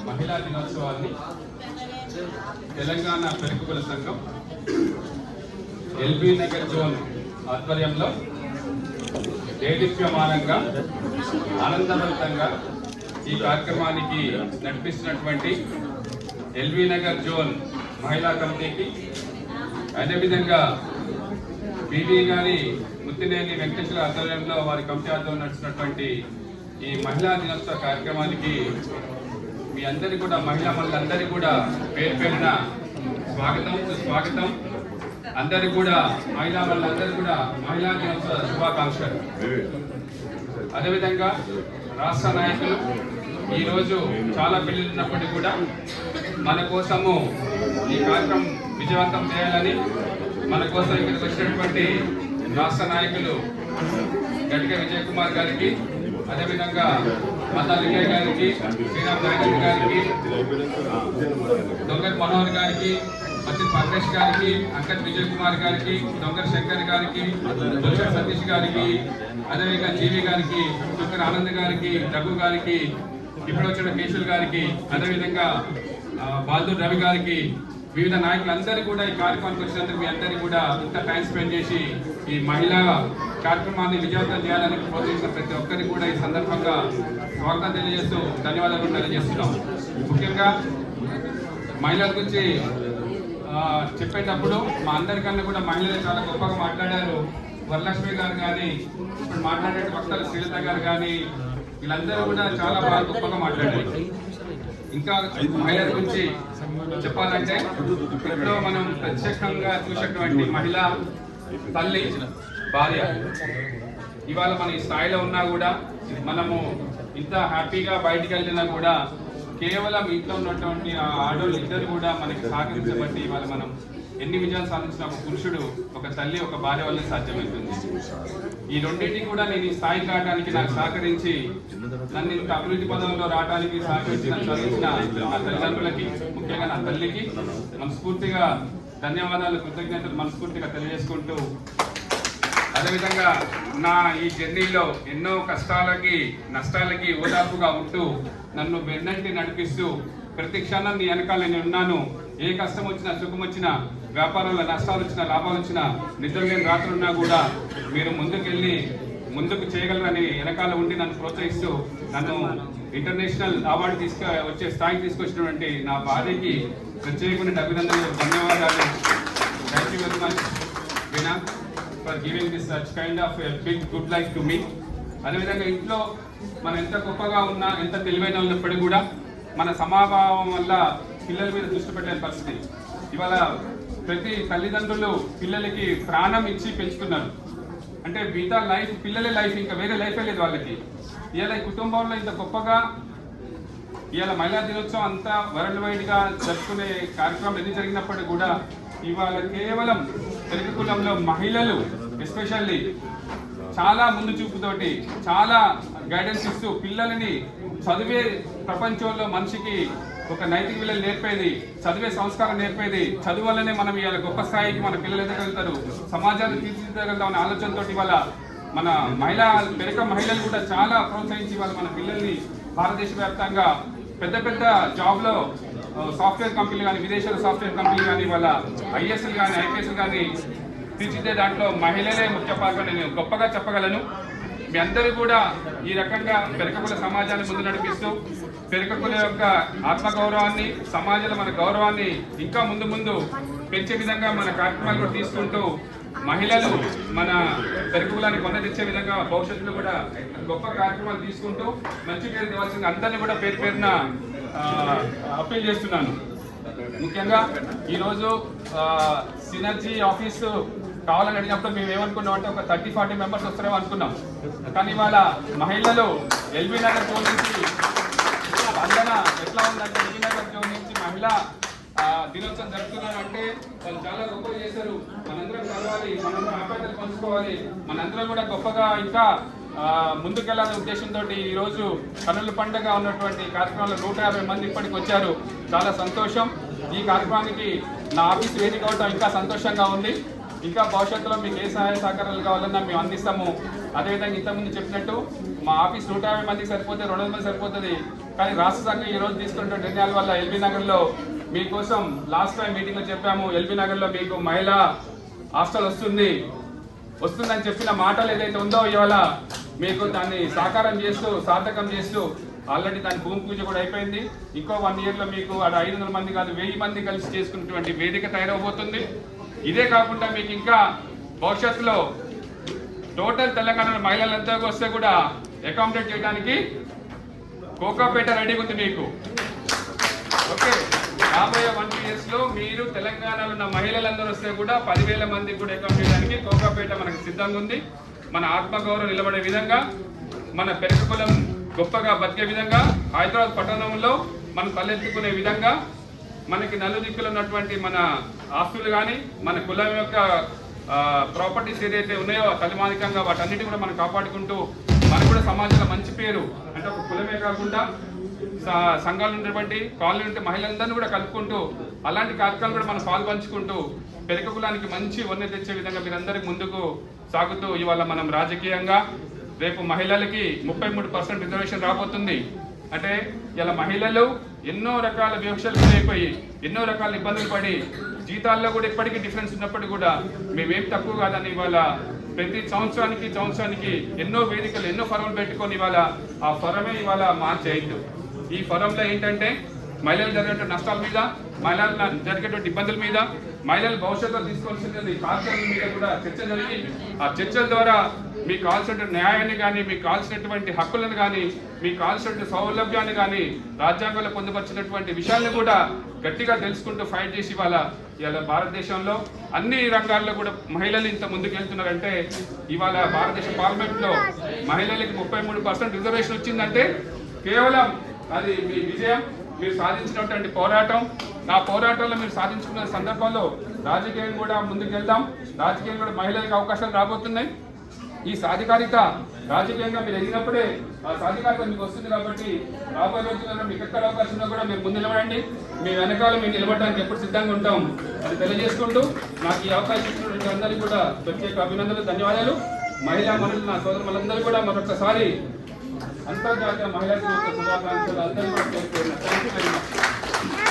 మహిళా దినోత్సవాన్ని తెలంగాణ పెరుకుల సంఘం ఎల్బీ నగర్ జోన్ ఆధ్వర్యంలో దేదీప్యమానంగా ఆనందభరితంగా ఈ కార్యక్రమానికి నడిపిస్తున్నటువంటి ఎల్బీ నగర్ జోన్ మహిళా కమిటీకి, అదేవిధంగా బీబీ గారి ముత్తినేని వెంకటేశ్వర ఆధ్వర్యంలో వారి కమిటీ ఆధ్వర్యంలో నడుస్తున్నటువంటి ఈ మహిళా దినోత్సవ కార్యక్రమానికి మీ అందరికీ కూడా మహిళలందరికీ కూడా పేరు పేరున స్వాగతం సుస్వాగతం. అందరికీ కూడా మహిళలందరికీ కూడా మహిళా దినోత్సవ శుభాకాంక్షలు. అదేవిధంగా రాష్ట్ర నాయకులు ఈరోజు చాలా పెళ్లిళ్ళు ఉన్నప్పటికీ కూడా మన కోసము ఈ కార్యక్రమం విజయవంతం చేయాలని మన కోసం ఇక్కడికి వచ్చినటువంటి రాష్ట్ర నాయకులు గట్టిక విజయ్ కుమార్ గారికి, అదేవిధంగా మతా లింగయ్య గారికి, శ్రీరామ్ నాయకులు గారికి, దొంగర్ మనోహర్ గారికి, మధ్య పరమేష్ గారికి, అంకట్ విజయ్ కుమార్ గారికి, దొంగర్ శంకర్ గారికి, దొంగర్ సతీష్ గారికి, అదేవిధంగా జీవి గారికి, దొంగర్ ఆనంద్ గారికి, రఘు గారికి, ఇప్పుడు వచ్చిన కేశుల్ గారికి, అదేవిధంగా బాల్దూర్ రవి గారికి, వివిధ నాయకులందరూ కూడా ఈ కార్యక్రమానికి వచ్చినందుకు మీ అందరికీ కూడా ఇంత టైం స్పెండ్ చేసి ఈ మహిళా కార్యక్రమాన్ని విజయవంతం చేయాలని ప్రోత్సహించిన ప్రతి ఒక్కరికి కూడా ఈ సందర్భంగా స్వాగతం తెలియజేస్తూ ధన్యవాదాలు తెలియజేస్తున్నాం. ముఖ్యంగా మహిళల గురించి చెప్పేటప్పుడు మా అందరికన్నా కూడా మహిళలు చాలా గొప్పగా మాట్లాడారు. వరలక్ష్మి గారు కానీ, ఇప్పుడు మాట్లాడే వక్తలు శ్రీలత గారు కానీ, వీళ్ళందరూ కూడా చాలా బాగా గొప్పగా మాట్లాడారు. ఇంకా మహిళల గురించి చెప్పాలంటే ఇప్పుడు మనం ప్రత్యేకంగా చూసేటువంటి మహిళ తల్లి, భార్య ఇవాళ మన ఈ స్థాయిలో ఉన్నా కూడా, మనము ఇంత హ్యాపీగా బయటికి వెళ్ళినా కూడా కేవలం ఇంట్లో ఉన్నటువంటి ఆడవాళ్ళు ఇద్దరు కూడా మనకి సహకరించబట్టి ఇవాళ మనం ఎన్ని విజయాలు సాధించిన ఒక పురుషుడు, ఒక తల్లి, ఒక భార్య వల్ల సాధ్యమవుతుంది. ఈ రెండింటికి కూడా నేను ఈ స్థాయికి రావడానికి నాకు సహకరించి, నన్ను ఇంత అభివృద్ధి పదంలో రావడానికి సహకరించిన చదివించిన నా తల్లిదండ్రులకి, ముఖ్యంగా నా తల్లికి మనస్ఫూర్తిగా ధన్యవాదాలు, కృతజ్ఞతలు మనస్ఫూర్తిగా తెలియజేసుకుంటూ, అదేవిధంగా నా ఈ జర్నీలో ఎన్నో కష్టాలకి నష్టాలకి ఓదార్పుగా ఉంటూ నన్ను వెన్నంటి నడిపిస్తూ ప్రతి క్షణం నీ వెనకాల నేను ఉన్నాను. ఏ కష్టం వచ్చినా సుఖం వచ్చినా, వ్యాపారంలో నష్టాలు వచ్చినా లాభాలు వచ్చినా, నిద్రలేని రాత్రులున్నా కూడా మీరు ముందుకు చేయగలరని వెనకాల ఉండి నన్ను ప్రోత్సహిస్తూ నన్ను ఇంటర్నేషనల్ అవార్డు వచ్చే స్థాయికి తీసుకొచ్చినటువంటి నా భార్యకి ప్రత్యేకమైన అభినందనలు, ధన్యవాదాలు. Thank you very much Veena for giving this such kind of big good life to me. అదేవిధంగా ఇంట్లో మనం ఎంత గొప్పగా ఉన్నా, ఎంత తెలివైన ఉన్నప్పటికీ కూడా మన సమాభావం వల్ల పిల్లల మీద దృష్టి పెట్టలేని పరిస్థితి. ఇవాళ ప్రతి తల్లిదండ్రులు పిల్లలకి ప్రాణం ఇచ్చి పెంచుతున్నారు. అంటే మిగతా లైఫ్, పిల్లలే లైఫ్, ఇంకా వేరే లైఫే లేదు వాళ్ళకి. ఇవాళ ఈ కుటుంబంలో ఇంత గొప్పగా ఇవాళ మహిళా దినోత్సవం అంతా వరల్డ్ వైడ్గా జరుపుకునే కార్యక్రమం ఎన్ని జరిగినప్పటికీ కూడా ఇవాళ కేవలం తెలుగు కులంలో మహిళలు ఎస్పెషల్లీ చాలా ముందు చూపుతోటి, చాలా గైడెన్స్ ఇస్తూ పిల్లలని చదివే ప్రపంచంలో మనిషికి ఒక నైతిక విలువలు నేర్పేది, చదివే సంస్కారం నేర్పేది, చదువు వల్లనే మనం ఇవాళ గొప్ప స్థాయికి మన పిల్లలు ఎదగలుగుతారు, సమాజాన్ని తీర్చిదిద్దగలుగుతాం అనే ఆలోచనతో ఇవాళ మన మహిళలు కూడా చాలా ప్రోత్సహించి ఇవాళ మన పిల్లల్ని భారతదేశ వ్యాప్తంగా పెద్ద పెద్ద జాబ్లో సాఫ్ట్వేర్ కంపెనీలు కానీ, విదేశాల సాఫ్ట్వేర్ కంపెనీలు కానీ, ఇవాళ ఐఏఎస్లు కానీ ఐపీఎస్లు కానీ తీర్చిదే దాంట్లో మహిళలే ముఖ్య పాత్ర నేను గొప్పగా చెప్పగలను. మీ అందరూ కూడా ఈ రకంగా పెరకకుల సమాజాన్ని ముందు నడిపిస్తూ పెరకకుల యొక్క ఆత్మగౌరవాన్ని, సమాజంలో మన గౌరవాన్ని ఇంకా ముందు పెంచే విధంగా మన కార్యక్రమాలు కూడా తీసుకుంటూ మహిళలు మన పెరకకులాన్ని కొనదిచ్చే విధంగా భవిష్యత్తులో కూడా గొప్ప కార్యక్రమాలు తీసుకుంటూ మంచి పేరు తెవాల్సింది అందరినీ కూడా పేరు పేరున అప్పీల్ చేస్తున్నాను. ముఖ్యంగా ఈరోజు సినర్జీ ఆఫీసు కావాలని అడిగినప్పుడు మేము ఏమనుకున్నాం అంటే ఒక 30-40 మెంబర్స్ వస్తారేమో అనుకున్నాం. కానీ ఇవాళ మహిళలు ఎల్బీ నగర్ జోన్ నుంచి అందన ఎట్లా ఉందంటే, ఎల్బీ నగర్ జోన్ నుంచి మహిళా దినోత్సవం జరుపుతున్నారంటే వాళ్ళు చాలా గొప్పగా చేశారు. మనందరం కలవాలి, మనందరం ఆపేతలు పంచుకోవాలి, మనందరం కూడా గొప్పగా ఇంకా ముందుకెళ్లాలనే ఉద్దేశంతో ఈరోజు కన్నుల పండుగ ఉన్నటువంటి కార్యక్రమంలో 150 మంది ఇప్పటికి వచ్చారు. చాలా సంతోషం. ఈ కార్యక్రమానికి నా ఆఫీస్ వేదిక అవడం ఇంకా సంతోషంగా ఉంది. ఇంకా భవిష్యత్తులో మీకు ఏ సహాయ సహకారాలు కావాలన్నా మేము అందిస్తాము. అదేవిధంగా ఇంతకుముందు చెప్పినట్టు మా ఆఫీస్ 150 మందికి సరిపోతే 200 మంది సరిపోతుంది. కానీ రాష్ట్ర సంఘం ఈ రోజు తీసుకున్న నిర్ణయాల వల్ల ఎల్బీ నగర్లో మీకోసం లాస్ట్ టైం మీటింగ్లో చెప్పాము, ఎల్బీ నగర్లో మీకు మహిళా హాస్టల్ వస్తుందని చెప్పిన మాటలు ఏదైతే ఉందో ఇవాళ మీకు దాన్ని సాకారం చేస్తూ సార్థకం చేస్తూ ఆల్రెడీ దాని భూమి పూజ కూడా అయిపోయింది. ఇంకో 1 ఇయర్లో మీకు అక్కడ 500 మంది కాదు 1000 మంది కలిసి చేసుకున్నటువంటి వేదిక తయారవబోతుంది. ఇదే కాకుండా మీకు ఇంకా భవిష్యత్తులో టోటల్ తెలంగాణ మహిళలంతా వస్తే కూడా అకామిడేట్ చేయడానికి కోకాపేట రెడీగా ఉంది మీకు. ఓకే, రాబోయే 1 years లో మీరు తెలంగాణలో ఉన్న మహిళలందరూ వస్తే కూడా 10,000 మందికి కూడా అకామిడేట్ చేయడానికి కోకాపేట మనకు సిద్ధంగా ఉంది. మన ఆత్మగౌరవం నిలబడే విధంగా, మన పెరక కులం గొప్పగా బతికే విధంగా, హైదరాబాద్ పట్టణంలో మనం తలెత్తుకునే విధంగా, మనకి నలుదిక్కులు ఉన్నటువంటి మన ఆస్తులు కానీ మన కులం యొక్క ప్రాపర్టీస్ ఏదైతే ఉన్నాయో తలిమానికంగా వాటన్నిటి కూడా మనం కాపాడుకుంటూ మనకు కూడా సమాజంలో మంచి పేరు, అంటే ఒక కులమే కాకుండా సంఘాలు ఉన్నటువంటి కాలనీ ఉంటే మహిళలందరినీ కూడా కలుపుకుంటూ అలాంటి కార్యక్రమాలు కూడా మనం పాల్పంచుకుంటూ పెరక కులానికి మంచి వన్నె తెచ్చే విధంగా మీరందరికీ ముందుకు సాగుతూ ఇవాళ మనం రాజకీయంగా రేపు మహిళలకి 33% రిజర్వేషన్ రాబోతుంది. అంటే ఇలా మహిళలు ఎన్నో రకాల వివక్షలకు అయిపోయి ఎన్నో రకాల ఇబ్బందులు పడి జీతాల్లో కూడా ఇప్పటికీ డిఫరెన్స్ ఉన్నప్పటికీ కూడా మేమేం తక్కువ కాదని ఇవాళ ప్రతి సంవత్సరానికి ఎన్నో వేదికలు ఎన్నో ఫోరంలు పెట్టుకొని ఇవాళ ఆ ఫోరమే ఇవాళ మార్చి 5. ఈ ఫోరంలో ఏంటంటే మహిళలు జరిగేటువంటి నష్టాల మీద, మహిళలు జరిగేటువంటి ఇబ్బందుల మీద, మహిళలు భవిష్యత్తులో తీసుకోవాల్సిన కార్యక్రమాల మీద కూడా చర్చ జరిగి ఆ చర్చల ద్వారా మీకు కావాల్సినటువంటి న్యాయాన్ని కానీ, మీకు కావాల్సినటువంటి హక్కులను కానీ, మీకు కావాల్సినటువంటి సౌలభ్యాన్ని కానీ, రాజ్యాంగంలో పొందుపరిచినటువంటి విషయాలను కూడా గట్టిగా తెలుసుకుంటూ ఫైట్ చేసి ఇవాళ భారతదేశంలో అన్ని రంగాల్లో కూడా మహిళలు ఇంత ముందుకు వెళ్తున్నారంటే ఇవాళ భారతదేశ పార్లమెంట్లో మహిళలకి 33% రిజర్వేషన్ వచ్చిందంటే కేవలం అది మీ విజయం, మీరు సాధించినటువంటి పోరాటం. ఆ పోరాటంలో మీరు సాధించుకున్న సందర్భంలో రాజకీయం కూడా ముందుకు వెళ్దాం. రాజకీయం కూడా మహిళలకు అవకాశాలు రాబోతున్నాయి. ఈ సాధికారిత రాజకీయంగా మీరు ఎదిగినప్పుడే ఆ సాధికారిత మీకు వస్తుంది. కాబట్టి రాబోయే రోజుల్లో మీకు ఎక్కడ అవకాశం ఉన్నా కూడా మీరు ముందు నిలబడండి. మీ వెనకాల మీరు నిలబడడానికి ఎప్పుడు సిద్ధంగా ఉంటాం అది తెలియజేసుకుంటూ నాకు ఈ అవకాశం ఇచ్చినటువంటి అందరికీ కూడా ప్రత్యేక అభినందనలు, ధన్యవాదాలు. మహిళా మనులు నా సోదరులందరూ కూడా మరొకసారి అంతర్జాతీయ మహిళా దినోత్సవ శుభాకాంక్షలు అందరూ కూడా చేస్తున్నారు. Thank you very much.